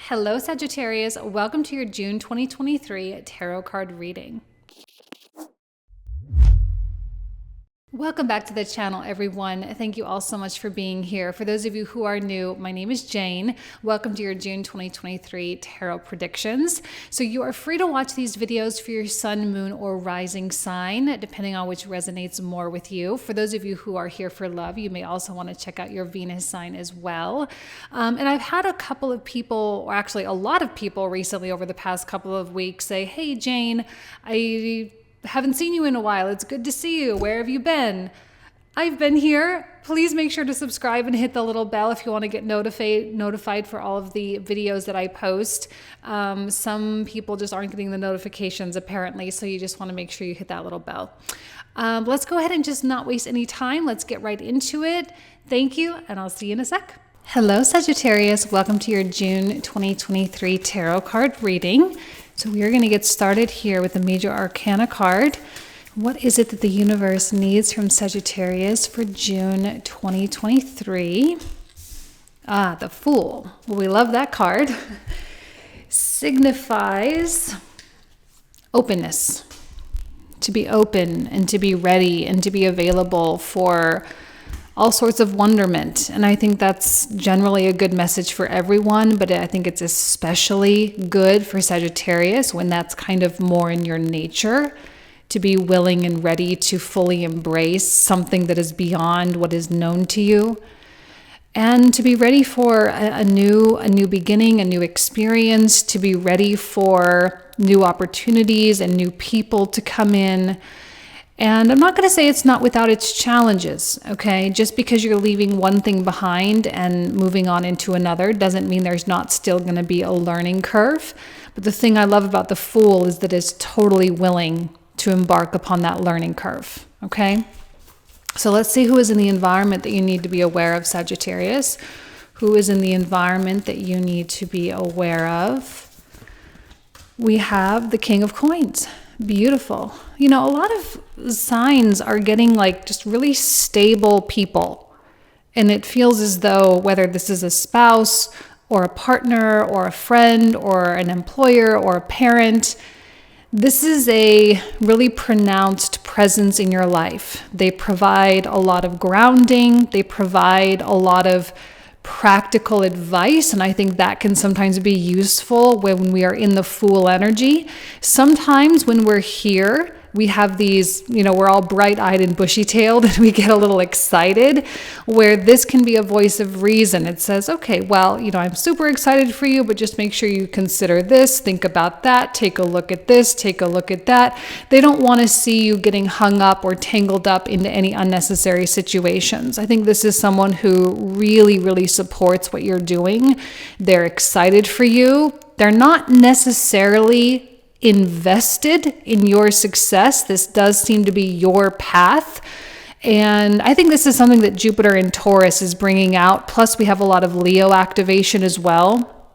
Hello Sagittarius, welcome to your June 2023 tarot card reading. Welcome back to the channel, everyone. Thank you all so much for being here. For those of you who are new, my name is Jane. Welcome to your June 2023 tarot predictions. So you are free to watch these videos for your sun, moon, or rising sign, depending on which resonates more with you. For those of you who are here for love, you may also want to check out your Venus sign as well. And I've had a couple of people, or actually a lot of people recently over the past couple of weeks say, hey Jane, I haven't seen you in a while. It's good to see you. Where have you been? I've been here. Please make sure to subscribe and hit the little bell if you want to get notified for all of the videos that I post. Some people just aren't getting the notifications apparently, so you just want to make sure you hit that little bell. Let's go ahead and just not waste any time. Let's get right into it. Thank you, and I'll see you in a sec. Hello Sagittarius, welcome to your June 2023 tarot card reading. So we are going to get started here with the Major Arcana card. What is it that the universe needs from Sagittarius for June 2023? The Fool. Well, we love that card. Signifies openness. To be open and to be ready and to be available for all sorts of wonderment. And I think that's generally a good message for everyone, but I think it's especially good for Sagittarius when that's kind of more in your nature, to be willing and ready to fully embrace something that is beyond what is known to you, and to be ready for a new beginning, a new experience, to be ready for new opportunities and new people to come in. And I'm not going to say it's not without its challenges, okay? Just because you're leaving one thing behind and moving on into another doesn't mean there's not still going to be a learning curve. But the thing I love about the Fool is that it's totally willing to embark upon that learning curve, okay? So let's see who is in the environment that you need to be aware of, Sagittarius. Who is in the environment that you need to be aware of? We have the King of Coins. Beautiful. You know, a lot of signs are getting like just really stable people. And it feels as though whether this is a spouse or a partner or a friend or an employer or a parent, this is a really pronounced presence in your life. They provide a lot of grounding. They provide a lot of practical advice, and I think that can sometimes be useful when we are in the Fool energy. Sometimes when we're here, we have these, you know, we're all bright-eyed and bushy-tailed and we get a little excited, where this can be a voice of reason. It says, okay, well, you know, I'm super excited for you, but just make sure you consider this, think about that, take a look at this, take a look at that. They don't want to see you getting hung up or tangled up into any unnecessary situations. I think this is someone who really, really supports what you're doing. They're excited for you. They're not necessarily invested in your success. This does seem to be your path. And I think this is something that Jupiter in Taurus is bringing out. Plus we have a lot of Leo activation as well.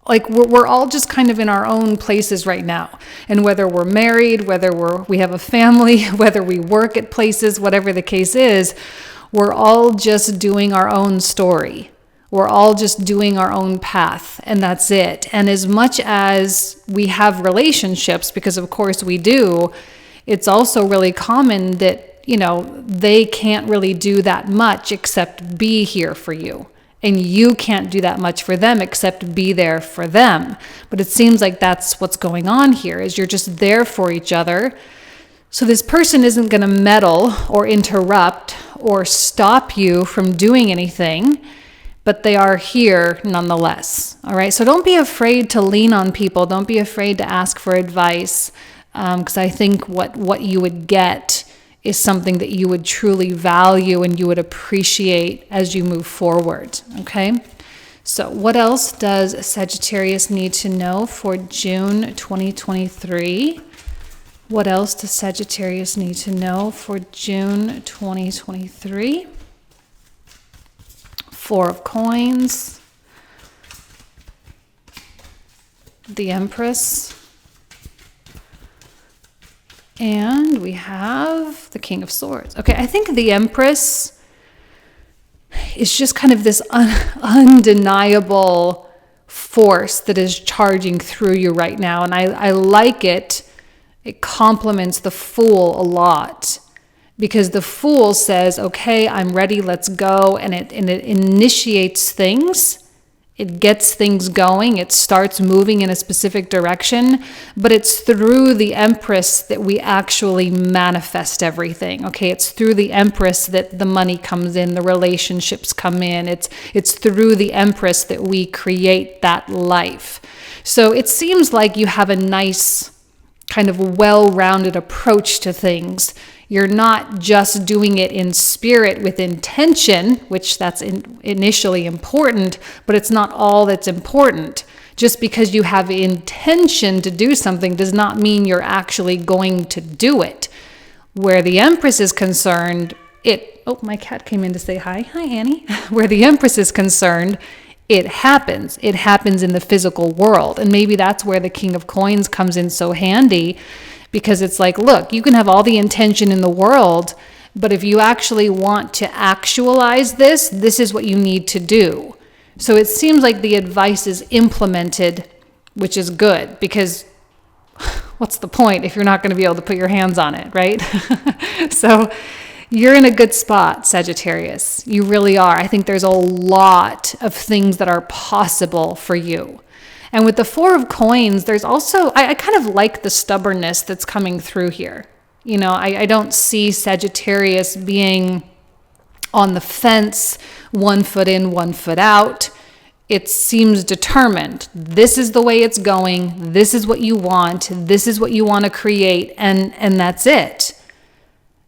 Like we're all just kind of in our own places right now. And whether we're married, whether we have a family, whether we work at places, whatever the case is, we're all just doing our own story. We're all just doing our own path, and that's it. And as much as we have relationships, because of course we do, it's also really common that, you know, they can't really do that much except be here for you. And you can't do that much for them except be there for them. But it seems like that's what's going on here, is you're just there for each other. So this person isn't going to meddle or interrupt or stop you from doing anything, but they are here nonetheless. All right. So don't be afraid to lean on people. Don't be afraid to ask for advice. Because I think what you would get is something that you would truly value and you would appreciate as you move forward. Okay. So what else does Sagittarius need to know for June 2023? What else does Sagittarius need to know for June 2023? Four of Coins, the Empress, and we have the King of Swords. Okay, I think the Empress is just kind of this undeniable force that is charging through you right now. And I like it. It complements the Fool a lot, because the Fool says, okay, I'm ready, let's go. And it initiates things. It gets things going. It starts moving in a specific direction, but it's through the Empress that we actually manifest everything. Okay, it's through the Empress that the money comes in, the relationships come in. It's through the Empress that we create that life. So it seems like you have a nice kind of well-rounded approach to things. You're not just doing it in spirit with intention, which that's initially important, but it's not all that's important. Just because you have intention to do something does not mean you're actually going to do it. Where the Empress is concerned, my cat came in to say hi. Hi, Annie. Where the Empress is concerned, it happens. It happens in the physical world. And maybe that's where the King of Coins comes in so handy, because it's like, look, you can have all the intention in the world, but if you actually want to actualize this, this is what you need to do. So it seems like the advice is implemented, which is good, because what's the point if you're not going to be able to put your hands on it, right? So you're in a good spot, Sagittarius. You really are. I think there's a lot of things that are possible for you. And with the Four of Coins, there's also, I kind of like the stubbornness that's coming through here. You know, I don't see Sagittarius being on the fence, 1 foot in, 1 foot out. It seems determined. This is the way it's going. This is what you want. This is what you want to create. And that's it.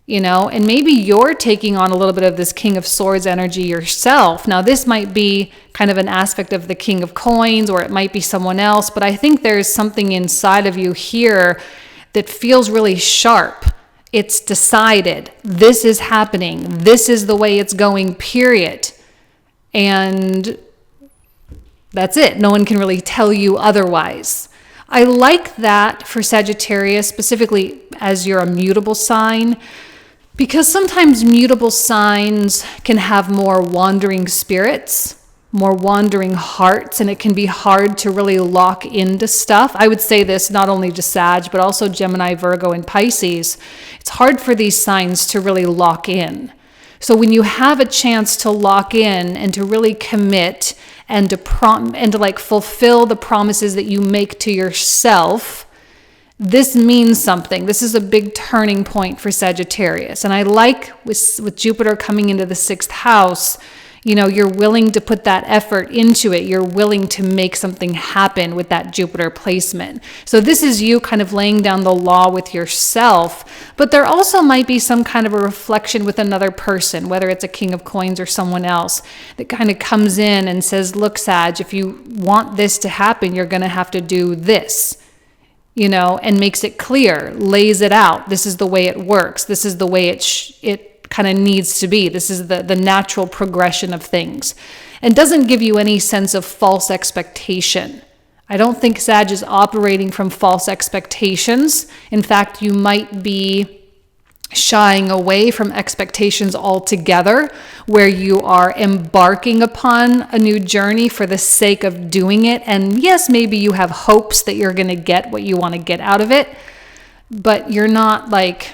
You know, and maybe you're taking on a little bit of this King of Swords energy yourself. Now, this might be kind of an aspect of the King of Coins, or it might be someone else, but I think there's something inside of you here that feels really sharp. It's decided. This is happening. This is the way it's going, period. And that's it. No one can really tell you otherwise. I like that for Sagittarius, specifically as you're a mutable sign, because sometimes mutable signs can have more wandering spirits, more wandering hearts, and it can be hard to really lock into stuff. I would say this not only to Sag, but also Gemini, Virgo, and Pisces. It's hard for these signs to really lock in. So when you have a chance to lock in and to really commit and to like fulfill the promises that you make to yourself, this means something. This is a big turning point for Sagittarius. And I like with Jupiter coming into the 6th house, you know, you're willing to put that effort into it. You're willing to make something happen with that Jupiter placement. So this is you kind of laying down the law with yourself, but there also might be some kind of a reflection with another person, whether it's a King of Coins or someone else that kind of comes in and says, look, Sag, if you want this to happen, you're going to have to do this, you know, and makes it clear, lays it out. This is the way it works. This is the way it kind of needs to be. This is the natural progression of things, and doesn't give you any sense of false expectation. I don't think Sag is operating from false expectations. In fact, you might be shying away from expectations altogether, where you are embarking upon a new journey for the sake of doing it. And yes, maybe you have hopes that you're going to get what you want to get out of it, but you're not like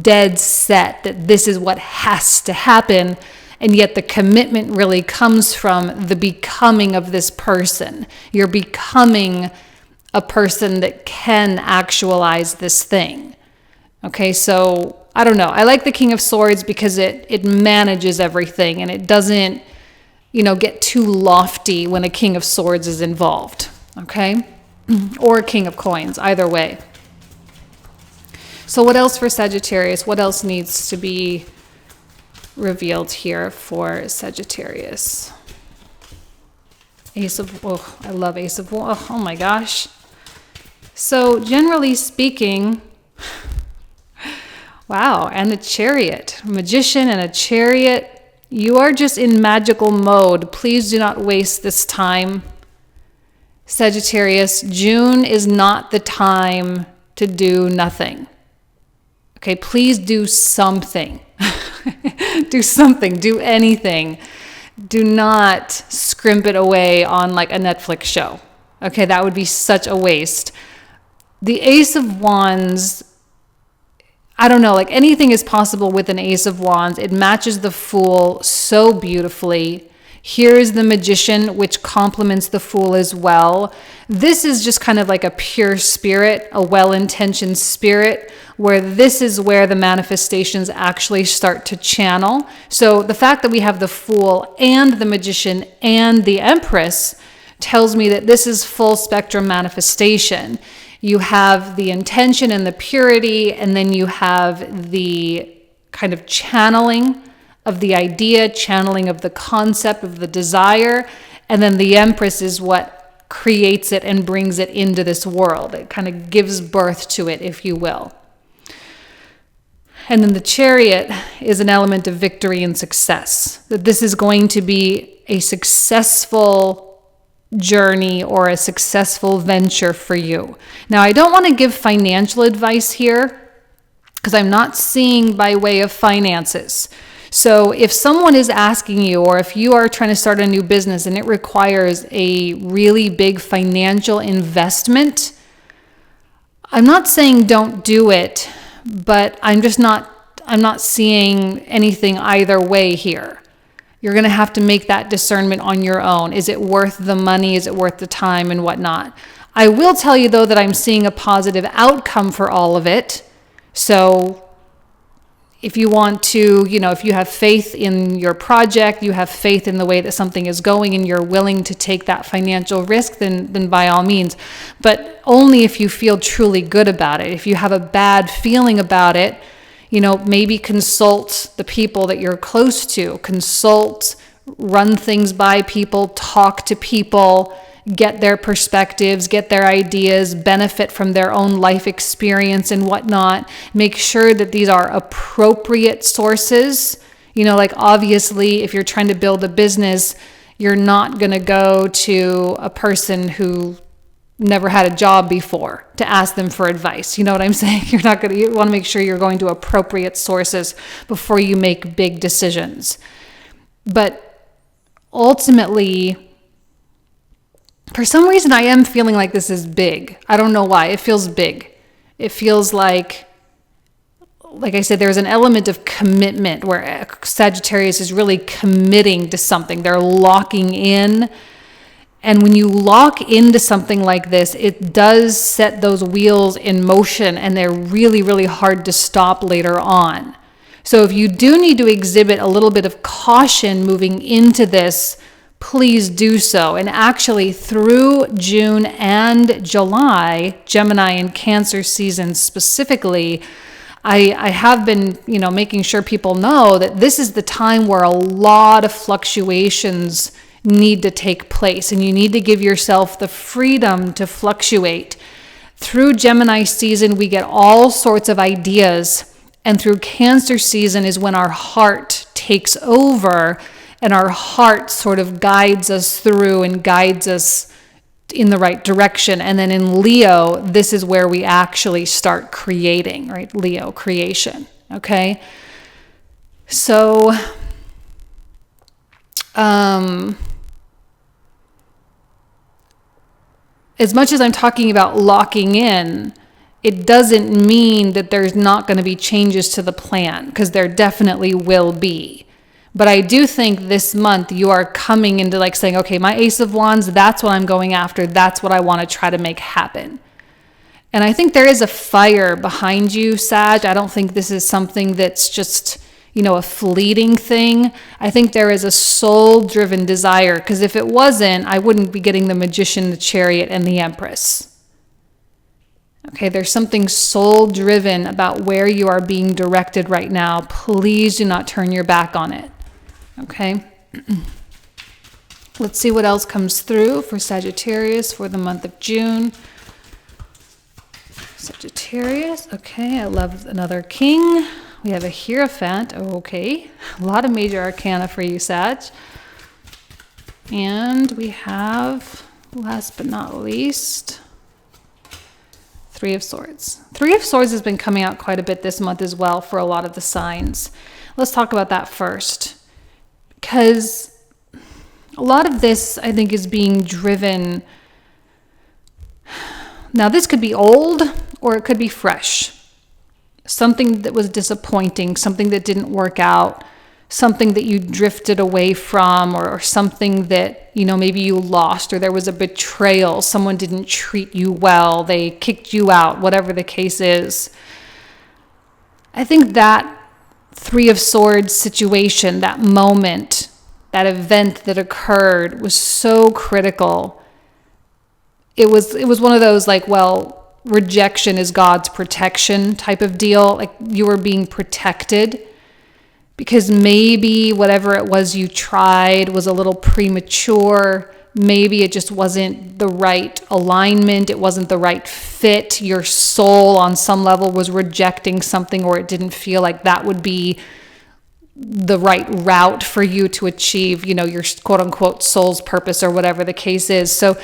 dead set that this is what has to happen. And yet the commitment really comes from the becoming of this person. You're becoming a person that can actualize this thing. Okay, so I don't know. I like the King of Swords because it manages everything, and it doesn't, you know, get too lofty when a King of Swords is involved. Okay, or a King of Coins, either way. So what else for Sagittarius? What else needs to be revealed here for Sagittarius? Ace of, oh, I love Ace of, oh my gosh. So generally speaking, wow, and a Chariot, Magician and a Chariot. You are just in magical mode. Please do not waste this time. Sagittarius, June is not the time to do nothing. Okay, please do something. Do something, do anything. Do not scrimp it away on like a Netflix show. Okay, that would be such a waste. The Ace of Wands, I don't know, like anything is possible with an Ace of Wands. It matches the Fool so beautifully. Here is the Magician, which complements the Fool as well. This is just kind of like a pure spirit, a well-intentioned spirit, where this is where the manifestations actually start to channel. So the fact that we have the Fool and the Magician and the Empress tells me that this is full spectrum manifestation. You have the intention and the purity, and then you have the kind of channeling of the idea, channeling of the concept, of the desire, and then the Empress is what creates it and brings it into this world. It kind of gives birth to it, if you will. And then the Chariot is an element of victory and success. That this is going to be a successful journey or a successful venture for you. Now, I don't want to give financial advice here because I'm not seeing by way of finances. So if someone is asking you, or if you are trying to start a new business and it requires a really big financial investment, I'm not saying don't do it, but I'm not seeing anything either way here. You're going to have to make that discernment on your own. Is it worth the money? Is it worth the time and whatnot? I will tell you though that I'm seeing a positive outcome for all of it. So if you want to, if you have faith in your project, you have faith in the way that something is going and you're willing to take that financial risk, then by all means. But only if you feel truly good about it. If you have a bad feeling about it, maybe consult the people that you're close to. Consult, run things by people, talk to people, get their perspectives, get their ideas, benefit from their own life experience and whatnot. Make sure that these are appropriate sources. Like obviously, if you're trying to build a business, you're not going to go to a person who never had a job before to ask them for advice. You know what I'm saying? You want to make sure you're going to appropriate sources before you make big decisions. But ultimately, for some reason, I am feeling like this is big. I don't know why. It feels big. It feels like I said, there's an element of commitment where Sagittarius is really committing to something. They're locking in. And when you lock into something like this, it does set those wheels in motion, and they're really, really hard to stop later on. So if you do need to exhibit a little bit of caution moving into this, please do so. And actually through June and July, Gemini and Cancer season specifically, I have been, making sure people know that this is the time where a lot of fluctuations need to take place, and you need to give yourself the freedom to fluctuate. Through Gemini season, we get all sorts of ideas, and through Cancer season is when our heart takes over, and our heart sort of guides us through and guides us in the right direction. And then in Leo, this is where we actually start creating, right? Leo, creation, okay? So, as much as I'm talking about locking in, it doesn't mean that there's not going to be changes to the plan, because there definitely will be. But I do think this month you are coming into like saying, okay, my Ace of Wands, that's what I'm going after. That's what I want to try to make happen. And I think there is a fire behind you, Sag. I don't think this is something that's just, a fleeting thing. I think there is a soul-driven desire, because if it wasn't, I wouldn't be getting the Magician, the Chariot, and the Empress. Okay, there's something soul-driven about where you are being directed right now. Please do not turn your back on it. Okay? Let's see what else comes through for Sagittarius for the month of June. Sagittarius, okay, I love another king. We have a Hierophant, okay. A lot of major arcana for you, Sag. And we have, last but not least, Three of Swords. Three of Swords has been coming out quite a bit this month as well for a lot of the signs. Let's talk about that first. Because A lot of this, I think, is being driven. Now, this could be old or it could be fresh. Something that was disappointing, something that didn't work out, something that you drifted away from, or something that, maybe you lost, or there was a betrayal. Someone didn't treat you well. They kicked you out, whatever the case is. I think that Three of Swords situation, that moment, that event that occurred was so critical. It was one of those rejection is God's protection type of deal. Like you were being protected because maybe whatever it was you tried was a little premature. Maybe it just wasn't the right alignment. It wasn't the right fit. Your soul on some level was rejecting something, or it didn't feel like that would be the right route for you to achieve, your quote unquote soul's purpose, or whatever the case is. So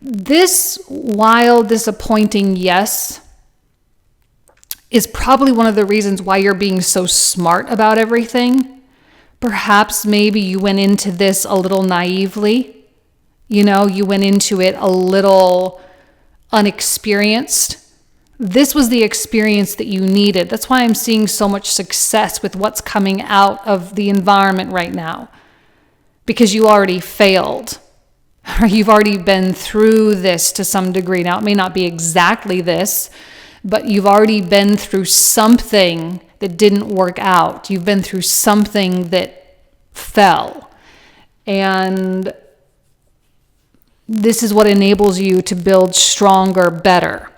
this, while disappointing, yes, is probably one of the reasons why you're being so smart about everything. Perhaps maybe you went into this a little naively. You went into it a little unexperienced. This was the experience that you needed. That's why I'm seeing so much success with what's coming out of the environment right now. Because you already failed. Or you've already been through this to some degree. Now, it may not be exactly this, but you've already been through something that didn't work out. You've been through something that fell. And this is what enables you to build stronger, better.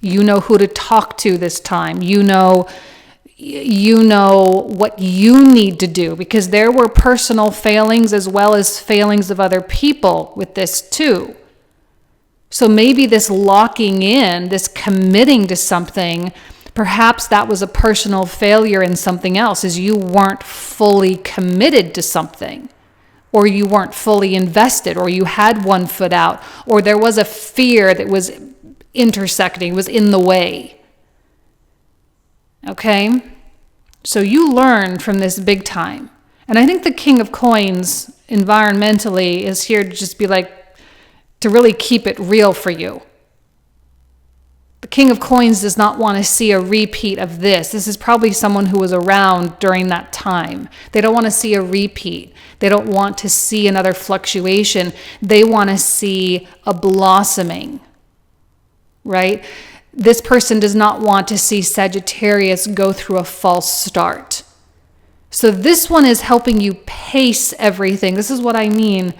You know who to talk to this time. You know what you need to do, because there were personal failings as well as failings of other people with this too. So maybe this locking in, this committing to something, perhaps that was a personal failure in something else, is you weren't fully committed to something, or you weren't fully invested, or you had one foot out, or there was a fear that was intersecting, was in the way. Okay? So you learn from this big time. And I think the King of Coins environmentally is here to just be to really keep it real for you. The King of Coins does not want to see a repeat of this. This is probably someone who was around during that time. They don't want to see a repeat. They don't want to see another fluctuation. They want to see a blossoming, right? This person does not want to see Sagittarius go through a false start. So this one is helping you pace everything. This is what I mean.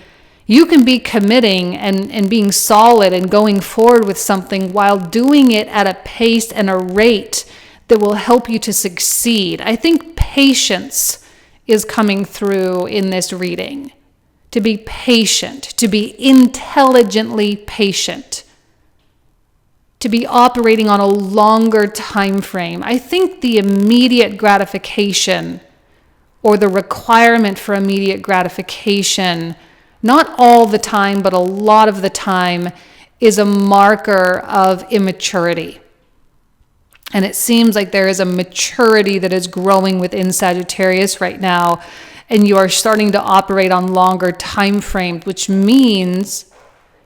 You can be committing and being solid and going forward with something while doing it at a pace and a rate that will help you to succeed. I think patience is coming through in this reading. To be patient, to be intelligently patient, to be operating on a longer time frame. I think the immediate gratification, or the requirement for immediate gratification, not all the time, but a lot of the time, is a marker of immaturity. And it seems like there is a maturity that is growing within Sagittarius right now, and you are starting to operate on longer time frames, which means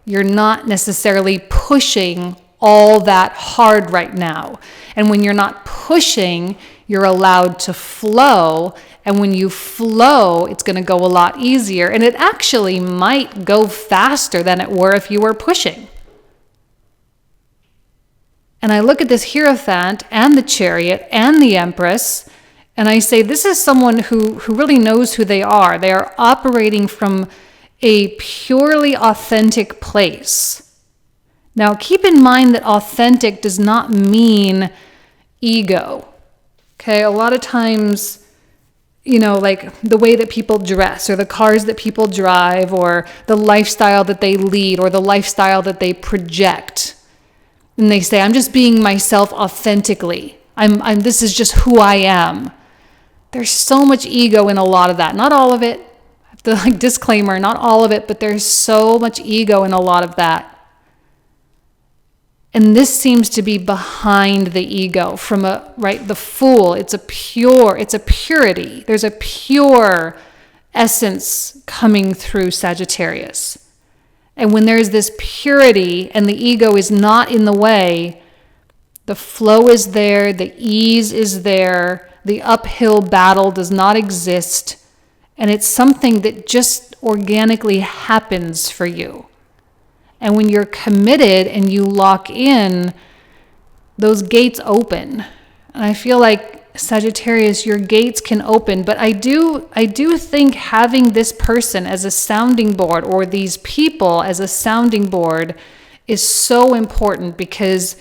you're not necessarily pushing all that hard right now. And when you're not pushing, you're allowed to flow. And when you flow, it's going to go a lot easier. And it actually might go faster than it were if you were pushing. And I look at this Hierophant and the Chariot and the Empress, and I say, this is someone who really knows who they are. They are operating from a purely authentic place. Now, keep in mind that authentic does not mean ego. Okay, a lot of times, the way that people dress, or the cars that people drive, or the lifestyle that they lead, or the lifestyle that they project. And they say, I'm just being myself authentically. This is just who I am. There's so much ego in a lot of that. Not all of it. I have to disclaimer, not all of it, but there's so much ego in a lot of that. And this seems to be behind the ego the Fool. It's a purity. There's a pure essence coming through Sagittarius. And when there's this purity and the ego is not in the way, the flow is there, the ease is there, the uphill battle does not exist, and it's something that just organically happens for you. And when you're committed and you lock in, those gates open. And I feel like Sagittarius, your gates can open, but I do think having this person as a sounding board, or these people as a sounding board, is so important, because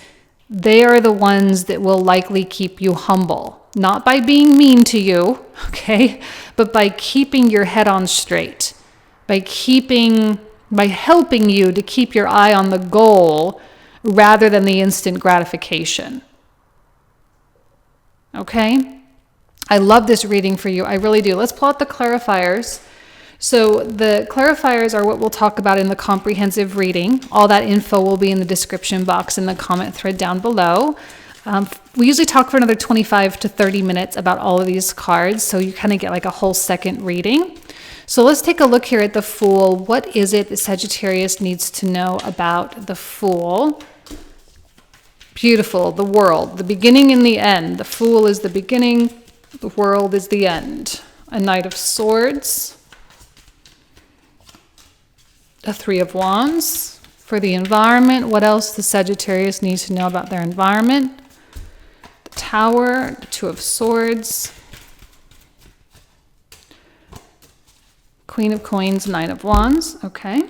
they are the ones that will likely keep you humble, not by being mean to you, okay, but by keeping your head on straight, by helping you to keep your eye on the goal rather than the instant gratification. Okay? I love this reading for you. I really do. Let's pull out the clarifiers. So the clarifiers are what we'll talk about in the comprehensive reading. All that info will be in the description box in the comment thread down below. We usually talk for another 25 to 30 minutes about all of these cards, so you kind of get like a whole second reading. So let's take a look here at the Fool. What is it that Sagittarius needs to know about the Fool? Beautiful, the world, the beginning and the end. The Fool is the beginning, the world is the end. A Knight of Swords, a Three of Wands. For the environment, what else does Sagittarius need to know about their environment? The Tower, the Two of Swords, Queen of Coins, Nine of Wands, okay.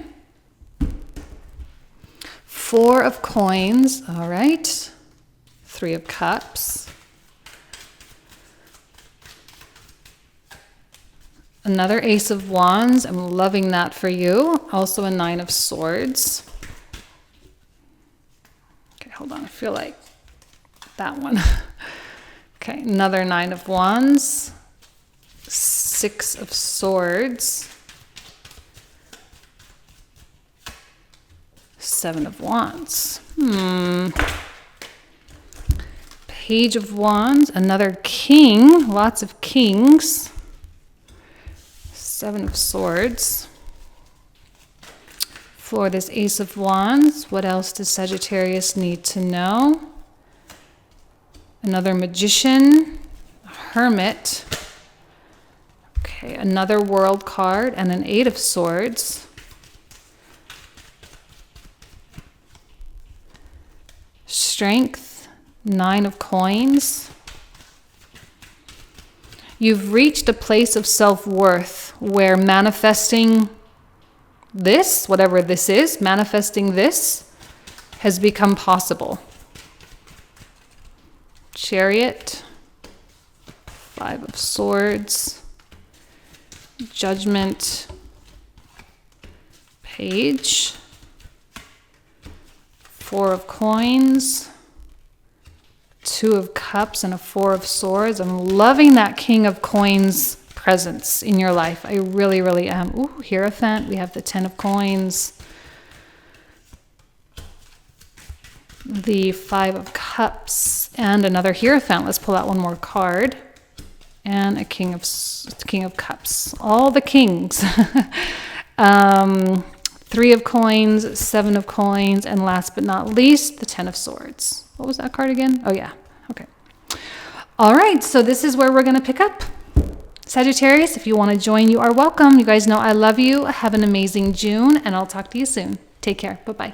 Four of Coins, all right. Three of Cups. Another Ace of Wands, I'm loving that for you. Also a Nine of Swords. Okay, hold on, I feel like that one. Okay, another Nine of Wands. Six of Swords. Seven of Wands. Page of Wands, another King, lots of Kings. Seven of Swords. For this Ace of Wands, what else does Sagittarius need to know? Another Magician, a Hermit. Okay, another World card and an Eight of Swords. Strength, Nine of Coins. You've reached a place of self-worth where manifesting this, whatever this is, manifesting this has become possible. Chariot, Five of Swords, Judgment, Page, Four of Coins, Two of Cups, and a Four of Swords. I'm loving that King of Coins presence in your life. I really, really am. Ooh, Hierophant. We have the Ten of Coins. The Five of Cups and another Hierophant. Let's pull out one more card. And a King of Cups. All the kings. Three of Coins, Seven of Coins, and last but not least, the Ten of Swords. What was that card again? Oh, yeah. Okay. All right. So this is where we're going to pick up. Sagittarius, if you want to join, you are welcome. You guys know I love you. Have an amazing June, and I'll talk to you soon. Take care. Bye-bye.